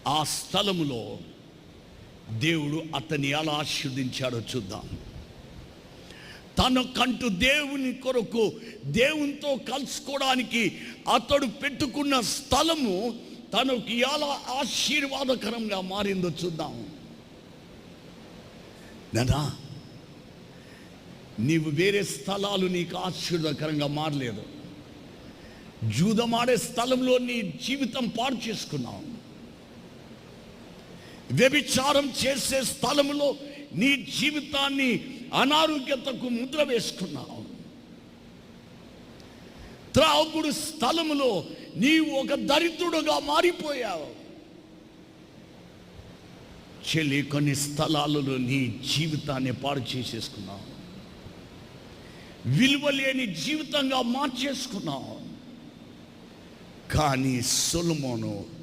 ఆ స్థలములో దేవుడు అతన్ని ఎలా ఆశీర్వదించాడో చూద్దాం. తనకంటూ దేవుని కొరకు, దేవునితో కలుసుకోవడానికి అతడు పెట్టుకున్న స్థలము తనకు ఎలా ఆశీర్వాదకరంగా మారిందో చూద్దాం. నానా, నీవు వేరే స్థలాలు నీకు ఆశీర్వాదకరంగా మారలేదు. జూదమాడే స్థలంలో నీ జీవితం పాడు చేసుకున్నావు. వ్యభిచారం చేసే స్థలంలో నీ జీవితాన్ని అనారోగ్యతకు ముద్ర వేసుకున్నావు. త్రాగుడు స్థలములో నీవు ఒక దరిద్రుడుగా మారిపోయావు. చెల్లి, కొన్ని స్థలాలలో నీ జీవితాన్ని పాడు చేసేసుకున్నావు. విలువలేని జీవితంగా మార్చేసుకున్నావు. కానీ సొలొమోను